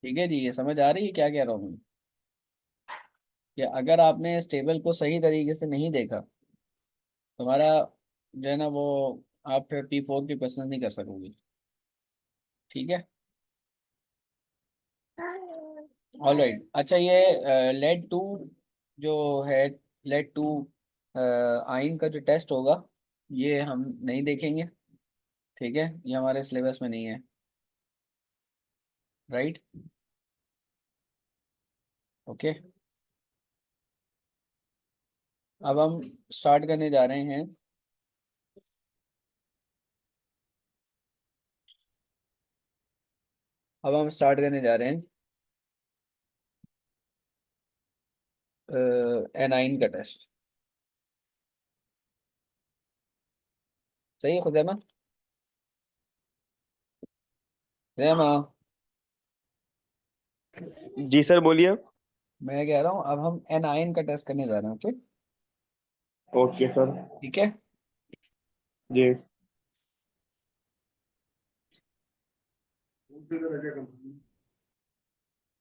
ठीक है जी, ये समझ आ रही है क्या कह रहा हूँ मैं? कि अगर आपने इस टेबल को सही तरीके से नहीं देखा, तुम्हारा जो है ना वो, आप फिर P4 के क्वेश्चन नहीं कर सकोगे। ठीक है। ऑल राइट, अच्छा ये लेड टू जो है, लेड टू आइन का जो टेस्ट होगा, ये हम नहीं देखेंगे। ठीक है, ये हमारे सिलेबस में नहीं है। राइट। ओके। अब हम स्टार्ट करने जा रहे हैं। अब हम स्टार्ट करने जा रहे हैं एनाइन का टेस्ट। सही है खुदैमा? खुदैमा, जी सर बोलिए। मैं कह रहा हूँ अब हम एनाइन का टेस्ट करने जा रहे हैं। ओके। Okay sir. ठीक है। जी।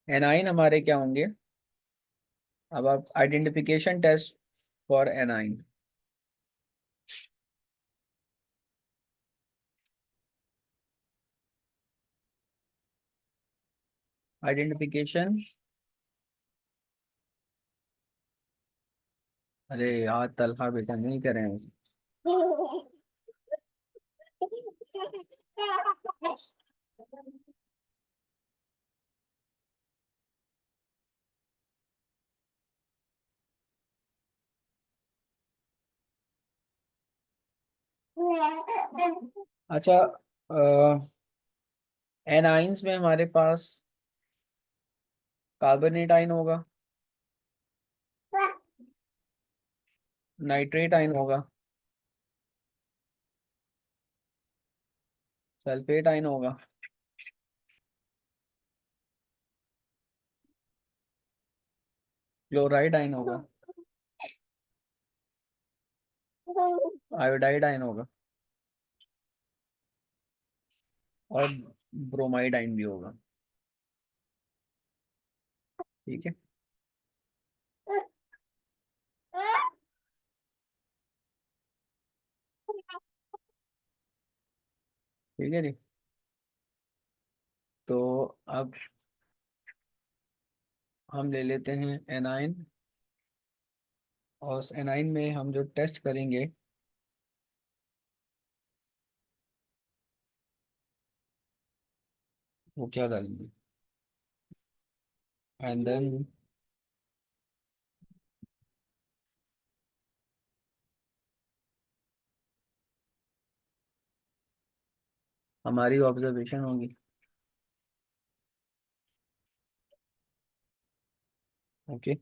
एनाइन हमारे क्या होंगे? अब आप identification test for anion. Identification, अरे यार तलहा बेटा नहीं करें। अच्छा, एनाइंस में हमारे पास कार्बोनेट आयन होगा, नाइट्रेट आयन होगा, सल्फेट आयन होगा, क्लोराइड आयन होगा, आयोडाइड आयन होगा, और ब्रोमाइड आयन भी होगा। ठीक है। ठीक है जी। तो अब हम ले लेते हैं एनाइन, और उस एनाइन में हम जो टेस्ट करेंगे वो क्या डालेंगे, एंड देन हमारी ऑब्जर्वेशन होगी। ओके।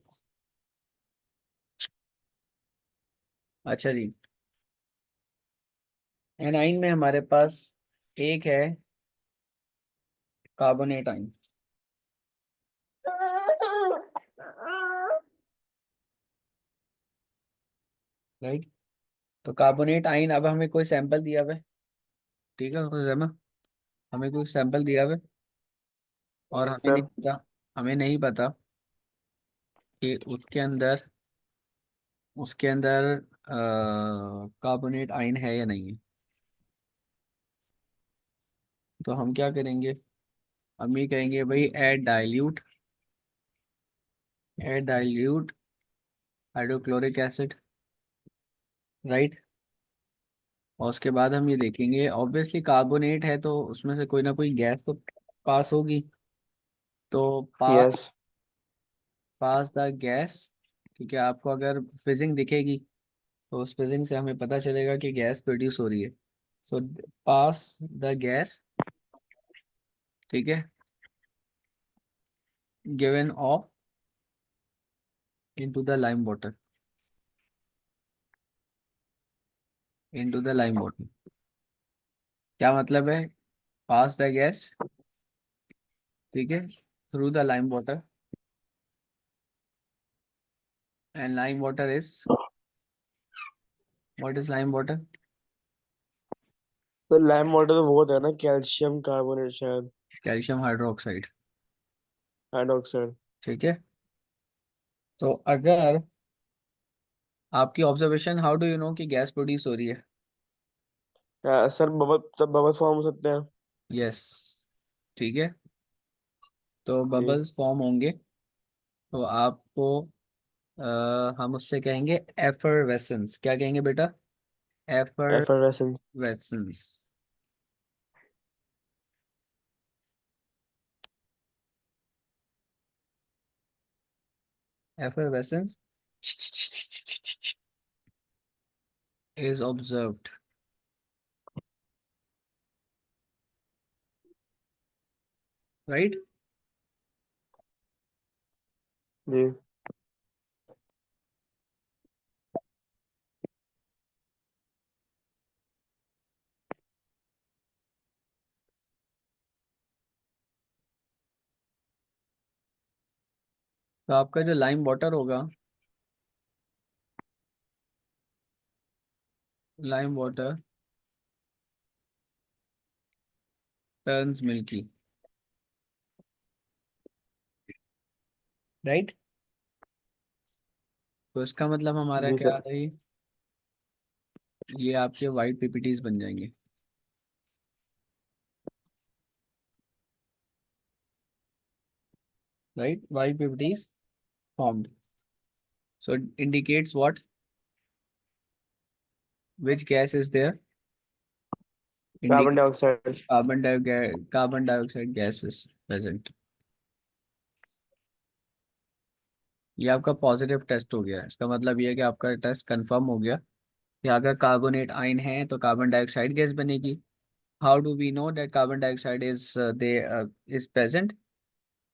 अच्छा जी, एनाइन में हमारे पास एक है कार्बोनेट आयन। राइट। तो कार्बोनेट आयन, अब हमें कोई सैंपल दिया हुआ है। ठीक है खुदैमा, हमें कोई सैंपल दिया हुआ है और यस हमें नहीं सर। पता, हमें नहीं पता कि उसके अंदर कार्बोनेट आयन है या नहीं है। तो हम क्या करेंगे, हम ये कहेंगे भाई add dilute hydrochloric acid. Right. और उसके बाद हम ये देखेंगे, ऑब्वियसली कार्बोनेट है तो उसमें से कोई ना कोई गैस तो पास होगी। तो पास यस। पास द गैस, क्योंकि आपको अगर फिजिंग दिखेगी तो उस फिजिंग से हमें पता चलेगा कि गैस प्रोड्यूस हो रही है। सो पास द गैस। ठीक है, given of into the lime water, into the lime water. क्या मतलब है? पास द गैस, ठीक है, through the lime water, and lime water is, what is lime water? तो लाइम वाटर तो वो होता है ना, कैल्शियम कार्बोनेट शायद। Calcium hydroxide. हाइड्रोक्साइड। ठीक है। तो अगर आपकी observation, how do you know कि गैस प्रोड्यूस हो रही है? सर बबल, तब बबल फॉर्म हो सकते हैं। यस। ठीक है। तो जी। बबल्स फॉर्म होंगे तो आपको हम उससे कहेंगे एफरवेसेंस। क्या कहेंगे बेटा? Effervescence. Effervescence. Effervescence is observed. Right. जी। तो आपका जो लाइम वाटर होगा, lime water turns milky. Right. तो इसका मतलब हमारा जी क्या सर। आ रही, ये आपके वाइट पीपीटीज बन जाएंगे। Right, white PPTs formed. So indicates what? Which gas is there? Carbon indicate dioxide. Carbon dioxide gas is present. ये आपका पॉजिटिव टेस्ट हो गया। इसका मतलब ये है कि आपका टेस्ट कंफर्म हो गया कि अगर कार्बोनेट आयन है तो कार्बन डाइऑक्साइड गैस बनेगी। How do we know that carbon dioxide is present?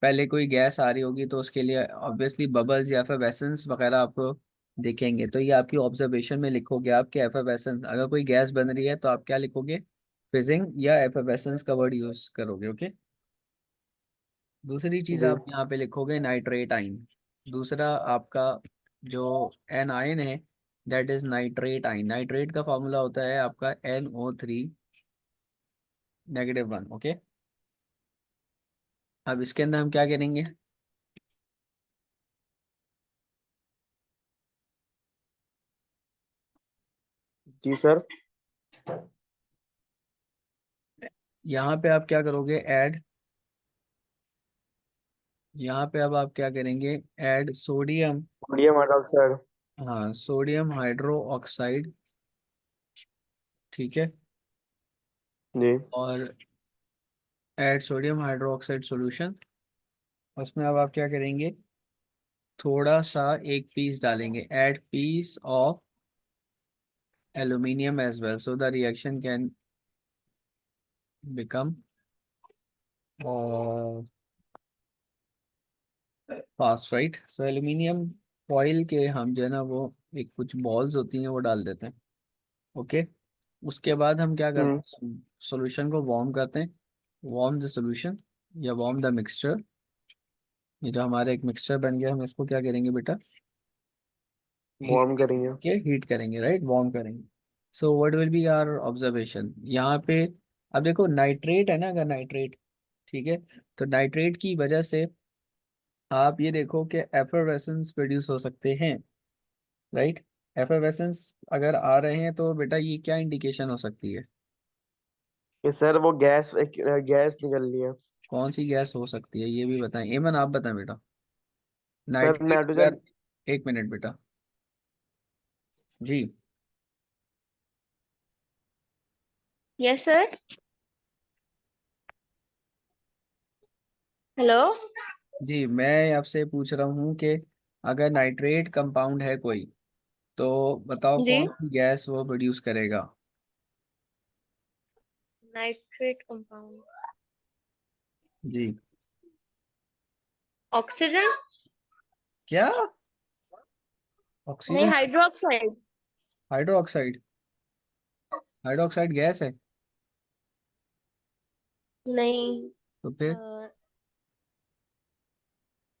पहले कोई गैस आ रही होगी तो उसके लिए ऑब्वियसली बबल्स या फिर वेसन्स वगैरह आपको दिखेंगे। तो ये आपकी ऑब्जर्वेशन में लिखोगे आप कि एफएवेसेंस, अगर कोई गैस बन रही है तो आप क्या लिखोगे? फिजिंग या एफएवेसेंस का वर्ड यूज करोगे। ओके। दूसरी चीज जी। आप यहाँ पे लिखोगे नाइट्रेट आइन। दूसरा आपका जो एन आयन है, दैट इज नाइट्रेट आइन। नाइट्रेट का फॉर्मूला होता है आपका NO3-1। ओके। अब इसके अंदर हम क्या करेंगे? जी सर। यहाँ पे आप क्या करोगे? ऐड, यहाँ पे अब आप क्या करेंगे? Add sodium. Sodium hydroxide. हाँ, सोडियम हाइड्रो ऑक्साइड। ठीक है। जी। और add sodium hydro oxide solution. उसमें अब आप क्या करेंगे? थोड़ा सा एक पीस डालेंगे, add piece of aluminium as well, so the reaction can become fast. Right. So aluminium foil के हम जो है ना वो एक कुछ बॉल्स होती हैं वो डाल देते हैं। ओके। उसके बाद हम क्या हम्म। करते हैं? सॉल्यूशन को वार्म करते हैं। वार्म द सॉल्यूशन या वार्म द मिक्सचर। ये जो हमारा एक मिक्सचर बन गया, हम इसको क्या करेंगे बेटा? हीट वार्म करेंगे। के हीट करेंगे। राइट, वार्म करेंगे। So what will be our observation यहाँ पे? अब देखो नाइट्रेट है ना, अगर नाइट्रेट, ठीक है, तो नाइट्रेट की वजह से आप ये देखो कि एफरवेसेंस प्रोड्यूस हो सकते हैं। राइट। एफरवेसेंस अगर आ रहे हैं तो बेटा ये क्या इंडिकेशन हो सकती है? कि सर वो गैस, एक गैस निकल रही है। कौन सी गैस हो सकती है ये भी बताएं। एमन आप बताएं बेटा। Sir nitrate nitrogen. अगर, एक मिनट बेटा जी। Yes sir. हेलो। जी, मैं आपसे पूछ रहा हूँ कि अगर नाइट्रेट कंपाउंड है कोई, तो बताओ जी। कौन सी गैस वो प्रोड्यूस करेगा? Nitrate compound. जी। ऑक्सीजन। क्या? नहीं, oxygen? Hydroxide. Hydro oxide? Hydro oxide gas है? नहीं। तो फिर?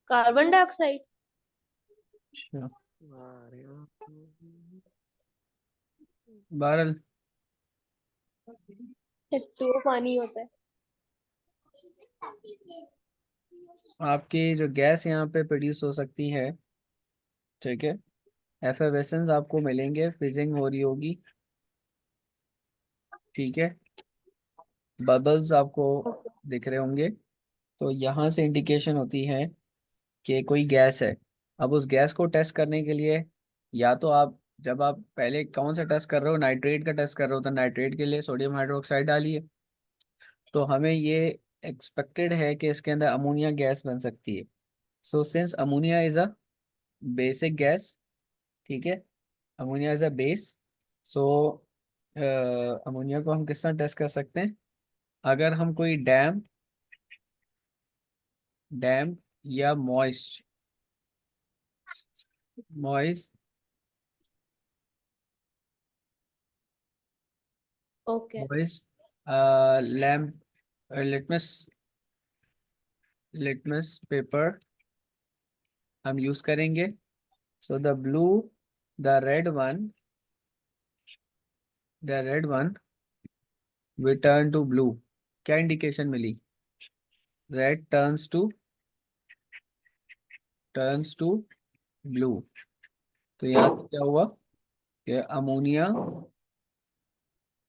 Carbon dioxide. अच्छा, अरे बहरहाल तो पानी होता है। आपकी जो गैस यहाँ पे प्रोड्यूस हो सकती है, ठीक है, एफेवेसेंस आपको मिलेंगे, फिजिंग हो रही होगी, ठीक है, बबल्स आपको दिख रहे होंगे। तो यहाँ से इंडिकेशन होती है कि कोई गैस है। अब उस गैस को टेस्ट करने के लिए, या तो आप, जब आप पहले कौन सा टेस्ट कर रहे हो, नाइट्रेट का टेस्ट कर रहे हो, तो नाइट्रेट के लिए सोडियम हाइड्रोक्साइड डालिए। तो हमें ये एक्सपेक्टेड है कि इसके अंदर अमोनिया गैस बन सकती है। So since ammonia is a basic gas, ठीक है, ammonia is a base, so ammonia को हम किस तरह टेस्ट कर सकते हैं? अगर हम कोई डैम डैम या moist moist okay. Moist lamp, litmus litmus paper हम यूज करेंगे। So the red one the red one will turn to blue. क्या इंडिकेशन मिली? Red turns to blue. तो यहाँ से क्या हुआ कि ammonia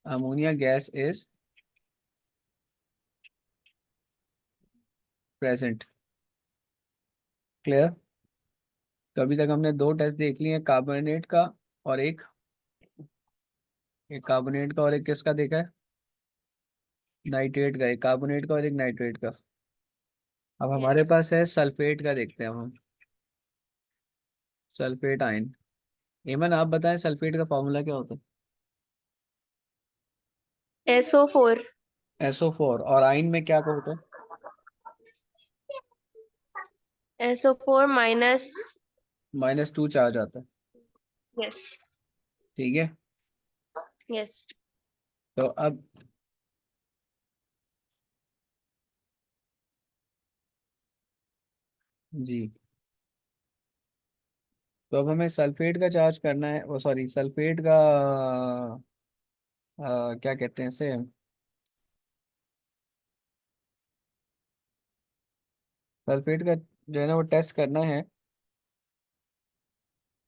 ammonia gas is present. Clear? तो अभी तक हमने दो टेस्ट देख लिए, कार्बोनेट का और एक कार्बोनेट का और एक किसका देखा है? नाइट्रेट का। एक कार्बोनेट का और एक नाइट्रेट का। अब हमारे यस। पास है सल्फेट का, देखते हैं हम। Sulphate ion. एमन आप बताएं सल्फेट का फॉर्मूला क्या होता SO4। है? SO4। और आयन में क्या होता है? SO4 minus. -2 चार्ज आता है, यस। ठीक है। यस। तो अब जी, तो अब हमें सल्फेट का चार्ज करना है, वो सॉरी सल्फेट का क्या कहते हैं इसे, सल्फेट का जो है ना वो टेस्ट करना है,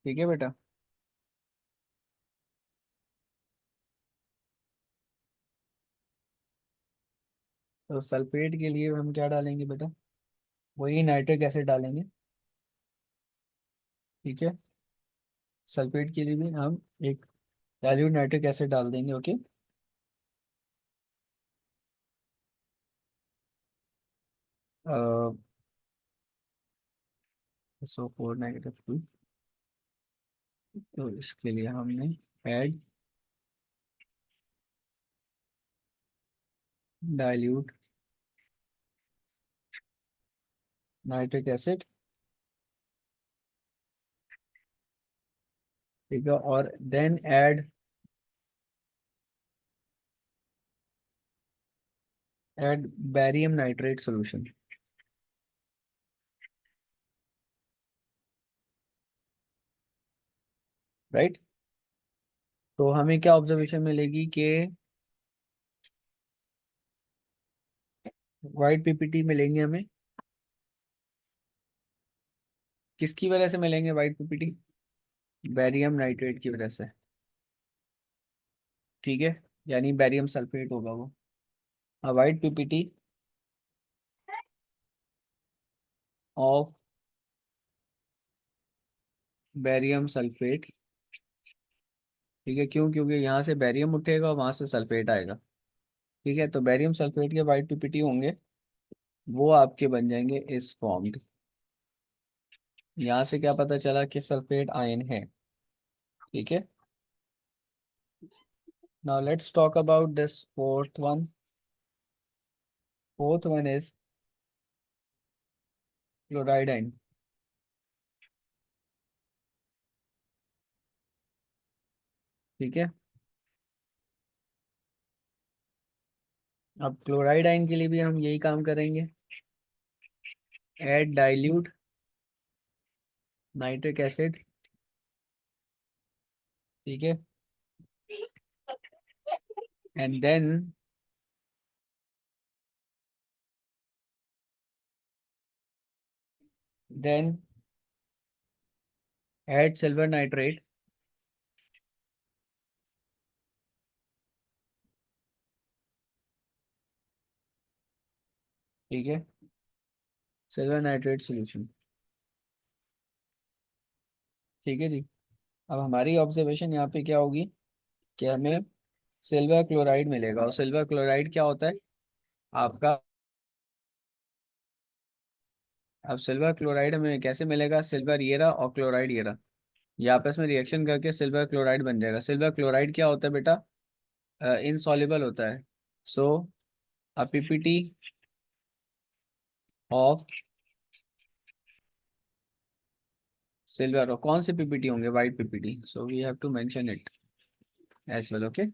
ठीक है बेटा। तो सल्फेट के लिए हम क्या डालेंगे बेटा? वही नाइट्रिक एसिड डालेंगे, ठीक है। सल्फेट के लिए भी हम एक डाइल्यूट नाइट्रिक एसिड डाल देंगे, ओके। SO4 -2। तो इसके लिए हमने ऐड डाइल्यूट नाइट्रिक एसिड, ठीक है, और then add barium nitrate solution, right. तो हमें क्या ऑब्जर्वेशन मिलेगी कि वाइट पीपीटी मिलेंगे हमें। किसकी वजह से मिलेंगे वाइट पीपीटी? बैरियम नाइट्रेट की वजह से, ठीक है, यानी बैरियम सल्फेट होगा वो। White PPT of barium sulphate, ठीक है, क्यों? क्योंकि यहाँ से बैरियम उठेगा और वहां से सल्फेट आएगा, ठीक है। तो बैरियम सल्फेट के वाइट पीपीटी होंगे, वो आपके बन जाएंगे इस फॉर्म। यहाँ से क्या पता चला कि सल्फेट आयन है, ठीक है। Now let's talk about this fourth one is chloride ion, ठीक है। अब क्लोराइड आयन के लिए भी हम यही काम करेंगे, ऐड डाइल्यूट नाइट्रिक एसिड, ठीक है, and then then add silver nitrate, ठीक है, सिल्वर नाइट्रेट सॉल्यूशन, ठीक है जी। अब हमारी ऑब्जर्वेशन यहाँ पे क्या होगी कि हमें सिल्वर क्लोराइड मिलेगा, और सिल्वर क्लोराइड क्या होता है आपका। अब सिल्वर क्लोराइड हमें कैसे मिलेगा, सिल्वर ये रहा और क्लोराइड ये रहा, ये आपस में रिएक्शन करके सिल्वर क्लोराइड बन जाएगा। सिल्वर क्लोराइड क्या होता है बेटा, इनसॉल्युबल होता है। So a PPT of silver, और कौन से पीपीटी होंगे, white PPT, so we have to mention it as well, okay.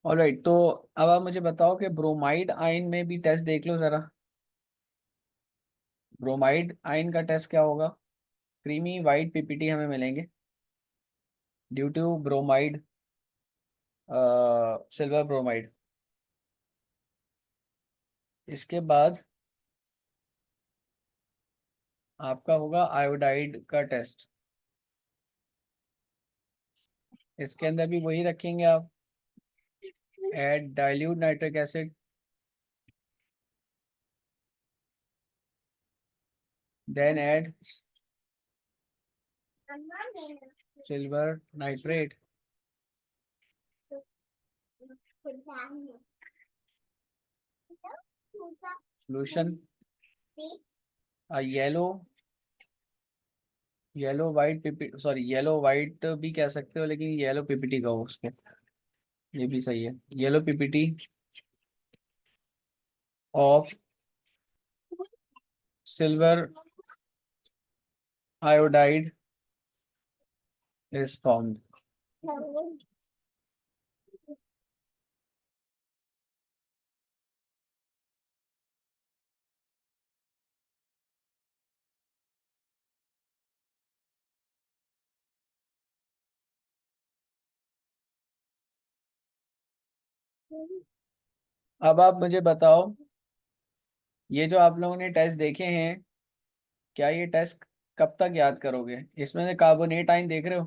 Alright, तो अब आप मुझे बताओ कि ब्रोमाइड आयन में भी टेस्ट देख लो जरा। ब्रोमाइड आयन का टेस्ट क्या होगा, क्रीमी वाइट पीपीटी हमें मिलेंगे due to bromide, silver bromide. इसके बाद आपका होगा आयोडाइड का टेस्ट, इसके अंदर भी वही रखेंगे आप, add dilute nitric acid, then add silver nitrate solution, yellow yellow white PP, sorry yellow white भी कह सकते हो, लेकिन येलो पीपीटी का हो उसके, ये भी सही है, yellow PPT of silver iodide is found. अब आप मुझे बताओ, ये जो आप लोगों ने टेस्ट देखे हैं, क्या ये टेस्ट कब तक याद करोगे? इसमें से कार्बोनेट आयन देख रहे हो,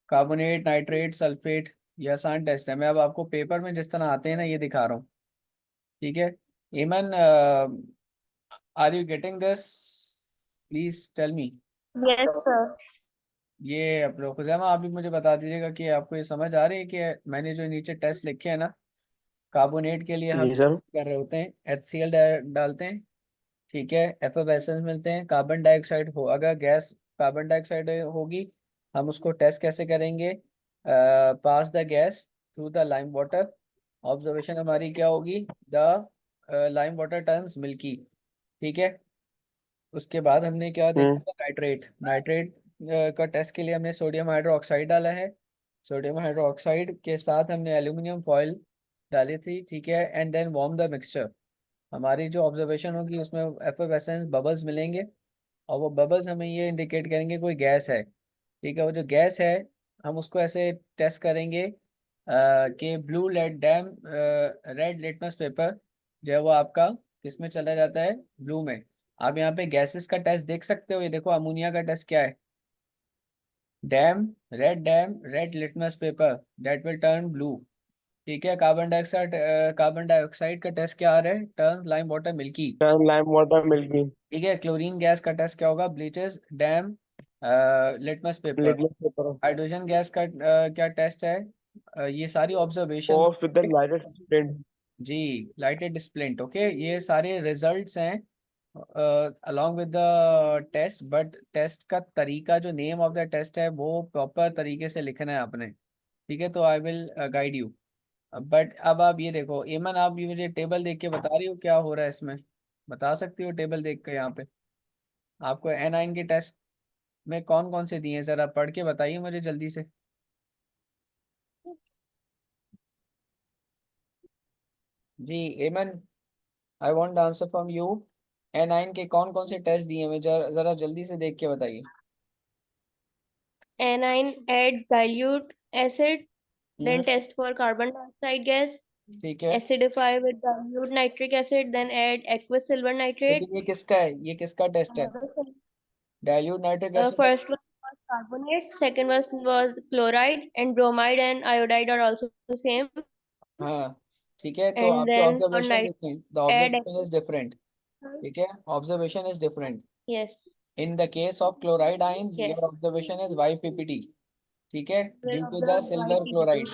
कार्बोनेट, नाइट्रेट, सल्फेट, ये आसान टेस्ट है। मैं अब आपको पेपर में जिस तरह आते हैं ना, ये दिखा रहा हूँ। ठीक है। Eman, are you getting this? Please tell me. Yes, sir. ये अपने खुजैमा, आप भी मुझे बता दीजिएगा कि आपको ये समझ आ रही है कि मैंने जो नीचे टेस्ट लिखे हैं ना, कार्बोनेट के लिए हम जी सर। कर रहे होते हैं, HCl डालते हैं। ठीक है, एफएसएल्स मिलते हैं, कार्बन डाइऑक्साइड हो, अगर गैस कार्बन डाइऑक्साइड होगी, हम उसको टेस्ट कैसे करेंगे? Pass the gas through the lime water. Observation हमारी क्या होगी? The lime water turns milky. ठीक है। उसके बाद हमने क्या देखा हम्म। था? नाइट्रेट। नाइट्रेट का टेस्ट के लिए हमने सोडियम हाइड्रोक्साइड डाला है। सोडियम हाइड्रोक्साइड के साथ हमने एल्यूमिनियम फॉयल डाली थी। ठीक है, and then warm the mixture. हमारी जो ऑब्जर्वेशन होगी उसमें एफएफएसएंस बबल्स मिलेंगे, और वो बबल्स हमें ये इंडिकेट करेंगे कोई गैस है। ठीक है, वो जो गैस है, हम उसको ऐसे टेस्ट करेंगे कि blue led damp red litmus paper जो है वो आपका किस में चला जाता है? ब्लू में। आप यहाँ पे गैसेस का टेस्ट देख सकते हो, ये देखो अमोनिया का टेस्ट क्या है? Dam red litmus paper that will turn blue. ठीक है। कार्बन डाइऑक्साइड का टेस्ट क्या आ रहा है? Turn lime water milky. Lime water milky. ठीक है। क्लोरीन गैस का टेस्ट क्या होगा? Bleaches damp litmus paper. Litmus paper. Hydrogen gas का क्या टेस्ट है? ये सारी ऑब्जर्वेशन। और विद द लाइटेड स्प्लिंट। जी, लाइटेड स्प्लिंट। ओके, ये सारे रिजल्ट्स हैं along with the test, but test का तरीका, जो नेम ऑफ द टेस्ट है, वो प्रॉपर तरीके से लिखना है आपने। ठीक है, तो I will guide you. But अब आप ये देखो ईमन, आप ये मुझे टेबल देख के बता रही हो क्या हो रहा है इसमें? बता सकती हो टेबल देख के यहाँ पे? आपको एनाइन के टेस्ट में कौन कौन से दिए हैं, जरा पढ़ के बताइए मुझे जल्दी से। जी एमन, I want answer from you. A9 के कौन कौन से टेस्ट दिए हैं, मैं जरा जल्दी से देख के बताइए। Anion add dilute acid, hmm. then test for carbon dioxide gas. ठीक है। Acidify with dilute nitric acid, then add aqueous silver nitrate. लेकिन ये किसका है, ये किसका टेस्ट है? Dilute nitric acid. First one was carbonate, second was chloride, and bromide and iodide are also the same. हाँ, ठीक है, तो And आपके then for ऑब्जर्वेशन night, देखें, the add observation is aqueous different. silver. ठीक है, observation is different. Yes. In the case of chloride ion, your Yes. Observation is YPPD। ठीक है, Will due to the observe silver YPPT. Chloride.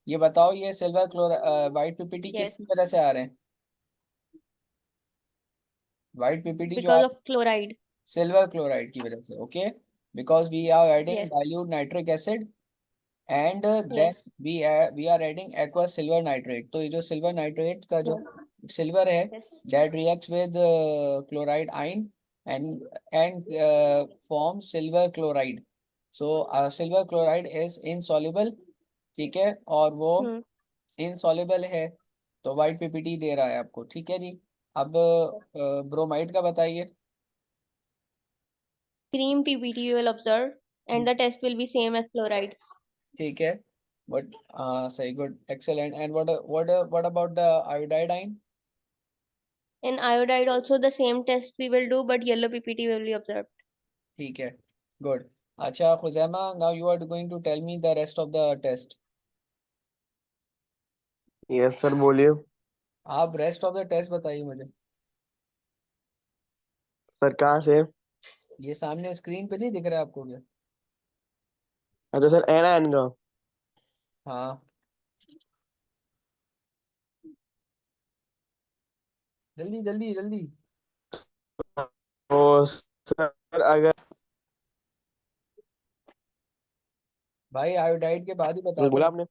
ये बताओ, ये silver chloride YPPD Yes. किसकी वजह से आ रहे हैं? YPPD जो Because आप, of chloride. सिल्वर क्लोराइड की वजह से। Okay, because we are adding Yes. Dilute nitric acid, and then Yes. We are adding aqueous silver nitrate. तो ये जो सिल्वर नाइट्रेट का जो Yes. सिल्वर है, Yes. That reacts with chloride ion and and form silver chloride. So silver chloride is insoluble. ठीक है, और वो Hmm. इनसॉल्युबल है, तो वाइट पीपीटी दे रहा है आपको। ठीक है जी। अब ब्रोमाइड का बताइए। Cream PPT you will observe, and the test will be same as chloride. ठीक है, बट सही, good, excellent. And what about the iodide ion? In iodide also the same test we will do, but yellow PPT will be observed. ठीक है, good. अच्छा Khuzaima, now you are going to tell me the rest of the test. Yes sir, बोलिए। आप rest of the test बताइए मुझे। Sir कहाँ से? ये सामने स्क्रीन पे नहीं दिख रहा है आपको क्या? अच्छा सर, एना एन का। हाँ, जल्दी जल्दी जल्दी। तो सर अगर, भाई आयोडाइड के बाद ही बता बोला दो। आपने।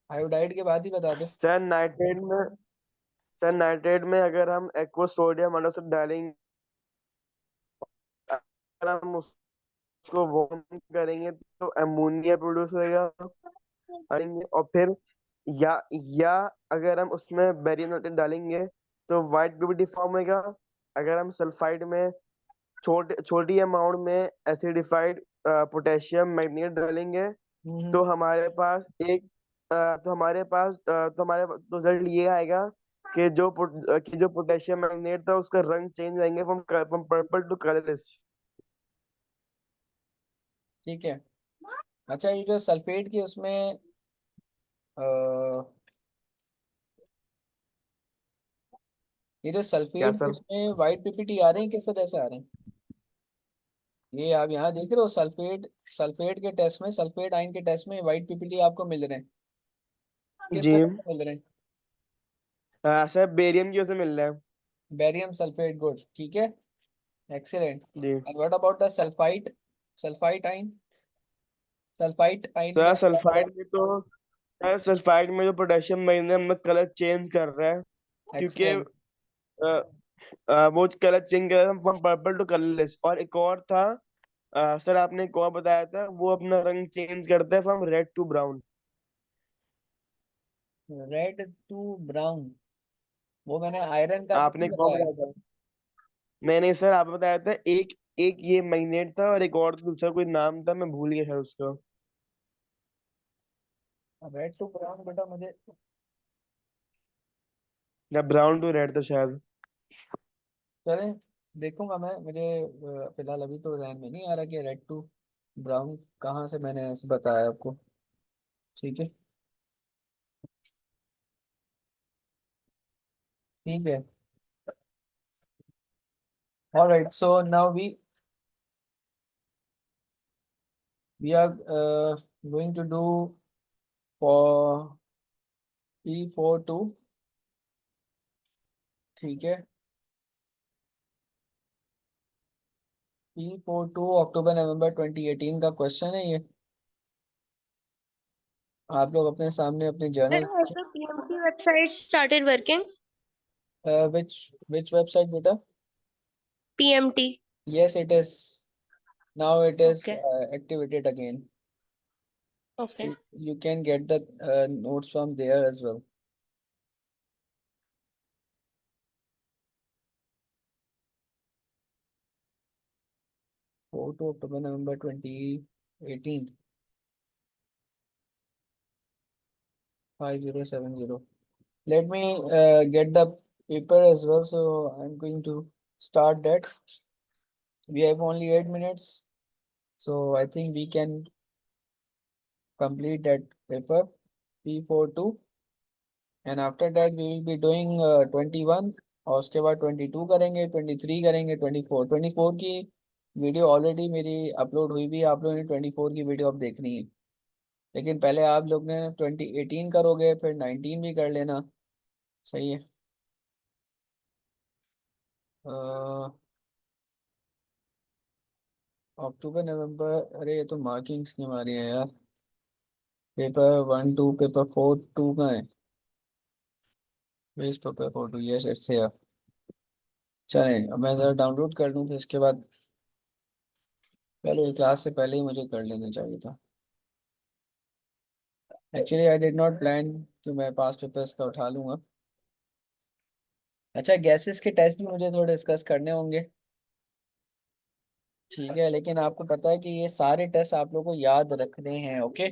आयोडाइड के बाद ही बता दो। सर नाइट्रेट में अगर हम एक्व सोडियम मोनोऑक्साइड डालेंगे, अगर हम उसको वार्म करेंगे तो अमोनिया प्रोड्यूस होएगा। करेंगे और फिर, या या अगर हम उसमें बेरियम नाइट्रेट डालेंगे तो वाइट पीपीटी फॉर्म होएगा। अगर हम सल्फाइड में छोटी छोटी अमाउंट में एसिडिफाइड पोटेशियम मैग्नीट डालेंगे हम्म। तो हमारे पास एक तो हमारे पास तो हमारे तो रिजल्ट ये आएगा कि जो पोटेशियम मैग्नेट था उसका रंग चेंज हो जाएंगे फ्रॉम पर्पल टू कलरलेस। ठीक है। अच्छा, ये जो सल्फेट की उसमें ये जो क्या सल्फेट की सर? उसमें वाइट पीपीटी आ रहे हैं, किस वजह से आ रहे हैं? ये आप यहाँ देख रहे हो, सल्फेट सल्फेट के टेस्ट में, सल्फेट आयन के टेस्ट में वाइट पीपीटी आपको मिल रहे हैं, किस जी। वजह से मिल रहे हैं? सर बेरियम की वजह से मिल रहा है। बेरियम सल्फेट, गुड, ठीक है, एक्सीलेंट। जी and what about the sulphite, sulphite ion, sulphite ion sir, क्या? सल्फाइड में जो पोटेशियम मैग्नीशियम में कलर चेंज कर रहा है, क्योंकि एक्सीलेंट। वो कलर चेंज कर रहा है फ्रॉम पर्पल टू कलरलेस। और एक और था, सर आपने एक और बताया था, वो अपना रंग चेंज करता है from red to brown. Red to brown, वो मैंने आयरन का तो आपने नहीं एक और बताया। बताया था। नहीं नहीं सर, आपने बताया था एक एक ये मैग्नेट था, और एक और दूसरा कोई नाम था, मैं भूल गया था उसका। रेड टू ब्राउन बेटा मुझे, या ब्राउन टू रेड था शायद। चलें, देखूंगा मैं, मुझे फिलहाल अभी तो ध्यान में नहीं आ रहा कि रेड टू ब्राउन कहाँ से मैंने ऐसे बताया आपको। ठीक है, ठीक है। Alright, so now we are going to do for P42, ठीक है। P42 अक्टूबर नवंबर 2018 का क्वेश्चन है ये। आप लोग अपने सामने अपने Sir, journal, has the PMT website started working? which website beta? PMT. Yes, it is. Now it is Okay. activated again. Okay. You can get the notes from there as well. Photo October November 2018, 5070. Let me get the paper as well. So I'm going to start that. We have only 8 minutes, so I think we can complete that paper P42, and after that we will be doing 21, और उसके बाद 22 करेंगे, 23 करेंगे, 24 की video already मेरी upload हुई भी है, आप लोगों ने 24 की वीडियो अब देखनी है। लेकिन पहले आप लोग ने 2018 करोगे, फिर 19 भी कर लेना, सही है। अक्टूबर नवंबर, अरे ये तो मार्किंग स्कीम आ रही है यार। पेपर 1 2, पेपर 4 2 का है, waste paper 4 2, yes it's here. चलें, अब मैं ज़रा डाउनलोड कर लूँ, फिर इसके बाद पहले क्लास से पहले ही मुझे कर लेना चाहिए था। Actually I did not plan कि मैं पास पेपर्स का उठा लूँगा। अच्छा, गैसेस के टेस्ट भी मुझे थोड़े डिस्कस करने होंगे, ठीक है, लेकिन आपको पता है कि ये सारे टेस्ट आप लोगों को याद रखने हैं, ओके।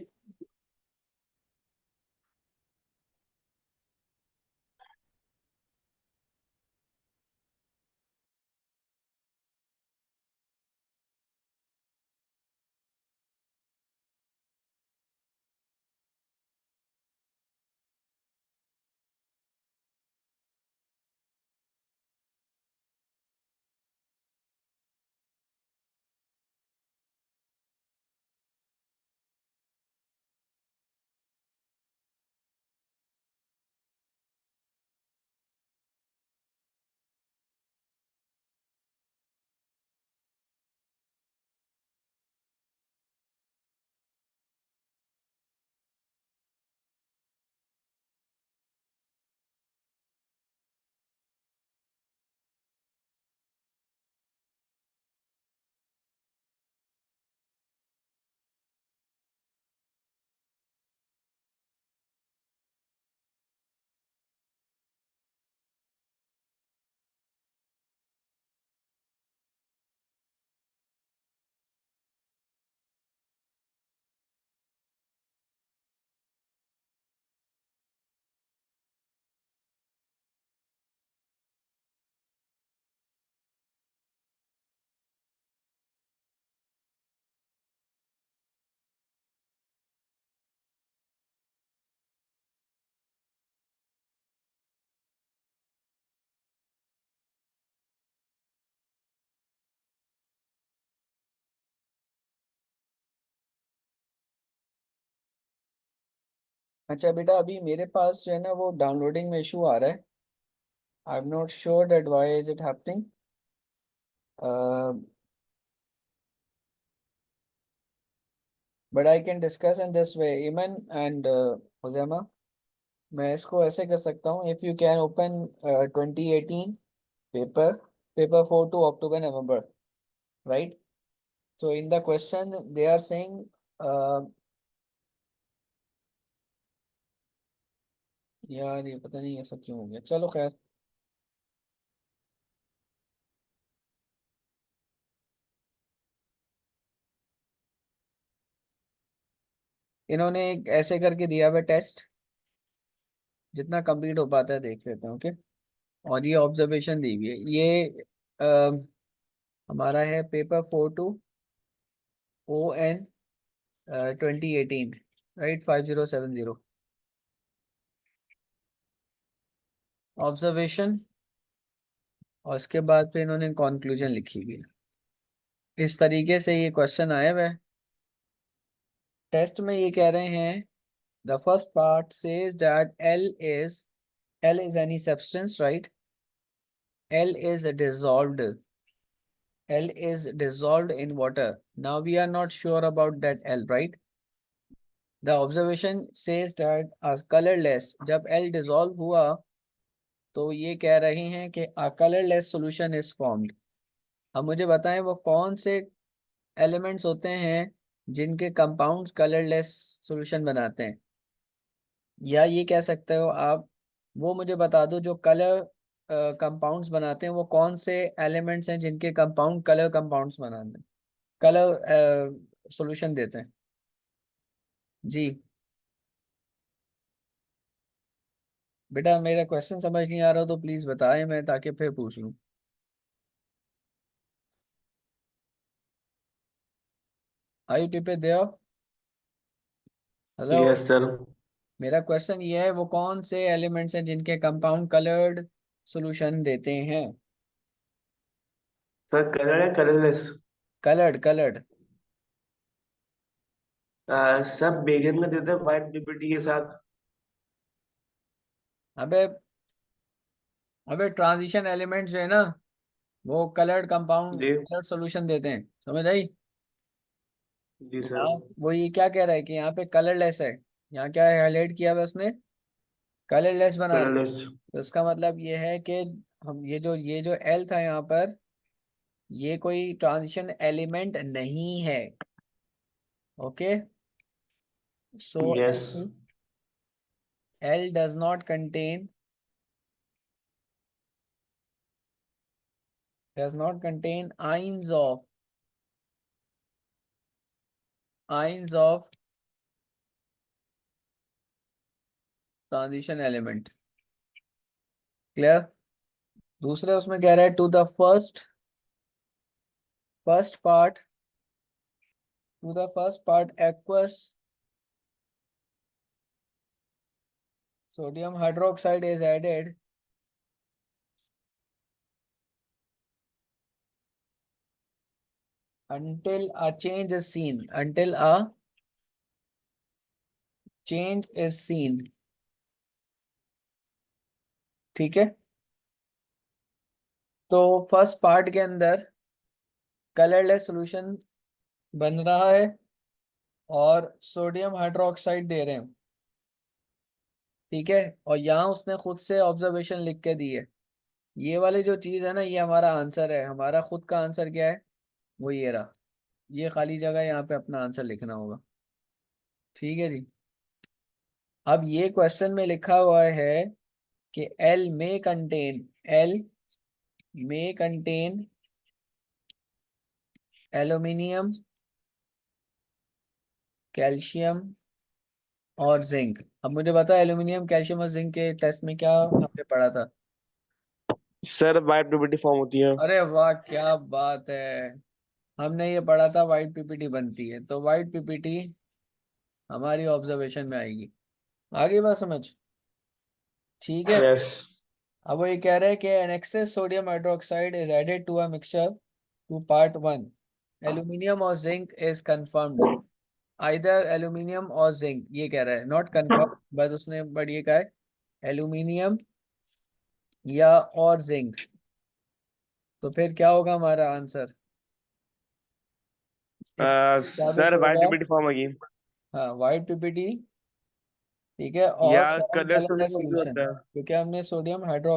अच्छा बेटा, अभी मेरे पास जो है ना वो डाउनलोडिंग में इशू आ रहा है। I am not sure that why is it happening, but I can discuss in this way ईमन एंड हुजैमा। मैं इसको ऐसे कर सकता हूँ, if you can open 2018 paper, paper 4 to October November, right? So in the question they are saying, यार ये पता नहीं ऐसा क्यों हो गया, चलो खैर। इन्होंने एक ऐसे करके दिया हुआ टेस्ट, जितना कंप्लीट हो पाता है देख लेते हैं, ओके। और ये ऑब्जर्वेशन दी हुई है, ये हमारा है paper 4 to ON 2018, right, 5070 observation. और उसके बाद फिर इन्होंने कंक्लूजन लिखी हुई है। इस तरीके से ये क्वेश्चन आया हुआ है टेस्ट में। ये कह रहे हैं the first part says that L is any substance, right? L is dissolved. L is dissolved in water. Now we are not sure about that L, right? The observation says that as colorless, जब L dissolve हुआ तो ये कह रहे हैं कि a colorless solution is formed। अब मुझे बताएं वो कौन से एलिमेंट्स होते हैं जिनके कंपाउंड्स कलरलेस सॉल्यूशन बनाते हैं, या ये कह सकते हो आप, वो मुझे बता दो जो कलर कंपाउंड्स बनाते हैं, वो कौन से एलिमेंट्स हैं जिनके कंपाउंड कलर कंपाउंड्स बनाते हैं, कलर सॉल्यूशन देते हैं। जी बेटा, मेरा क्वेश्चन समझ नहीं आ रहा तो प्लीज बताएं, मैं ताकि फिर पूछ लूँ। आई टिप दे, हेलो। Yes sir. मेरा क्वेश्चन ये है, वो कौन से एलिमेंट्स हैं जिनके कंपाउंड कलर्ड सॉल्यूशन देते हैं। सर कलर है कलरलेस। Coloured coloured. सब बेरियम में देते हैं व्हाइट पीपीटी के साथ। अबे, अबे ट्रांजिशन एलिमेंट जो है ना, वो कलर्ड कंपाउंड जी। कलर्ड सॉल्यूशन देते हैं, समझ आई। जी सर। यहाँ वो ये क्या कह रहा है कि यहाँ पे कलरलेस है, यहाँ क्या हाईलाइट किया हुआ है उसने, कलरलेस बना रहे। कलरलेस। तो इसका मतलब ये है कि हम ये जो एल था यहाँ पर, ये कोई ट्रांजिशन एलिमेंट नहीं है, okay. So yes. L does not contain, ions of, ions of transition element, clear. दूसरे उसमें कह रहा है to the first part, aqueous sodium hydroxide is added until a change is seen, ठीक है। तो फर्स्ट पार्ट के अंदर कलरलेस सॉल्यूशन बन रहा है और सोडियम हाइड्रोक्साइड दे रहे हैं, ठीक है। और यहाँ उसने खुद से ऑब्जर्वेशन लिख के दी है। ये वाली जो चीज़ है ना, ये हमारा आंसर है, हमारा खुद का आंसर क्या है, वो ये रहा। ये खाली जगह यहाँ पे अपना आंसर लिखना होगा, ठीक है जी। अब ये क्वेश्चन में लिखा हुआ है कि एल में कंटेन एल्यूमिनियम, कैल्शियम और जिंक। अब मुझे बता, एल्यूमिनियम कैल्शियम और जिंक के टेस्ट में क्या हमने पढ़ा था। सर व्हाइट पीपीटी फॉर्म होती है। अरे वाह, क्या बात है। हमने ये पढ़ा था वाइट पीपीटी बनती है, तो वाइट पीपीटी हमारी ऑब्जर्वेशन में आएगी। आगे बात समझ, ठीक है। यस। अब वो ये कह रहे हैं कि an excess sodium hydroxide is added to a mixture to part 1, aluminium और zinc is confirmed. Either aluminium और जिंक, ये कह रहा है, नॉट कंफर्म, बस उसने बट ये कहा है एल्यूमिनियम या और जिंक। तो फिर क्या होगा हमारा आंसर? इस मुताबिक सर वाइट होगा, पीपीटी फॉर्म होगी, हाँ वाइट पीपीटी, ठीक है, या और गरम कलर कलर सोडियम सॉल्यूशन, होता है। क्योंकि हमने सोडियम हाइड्रो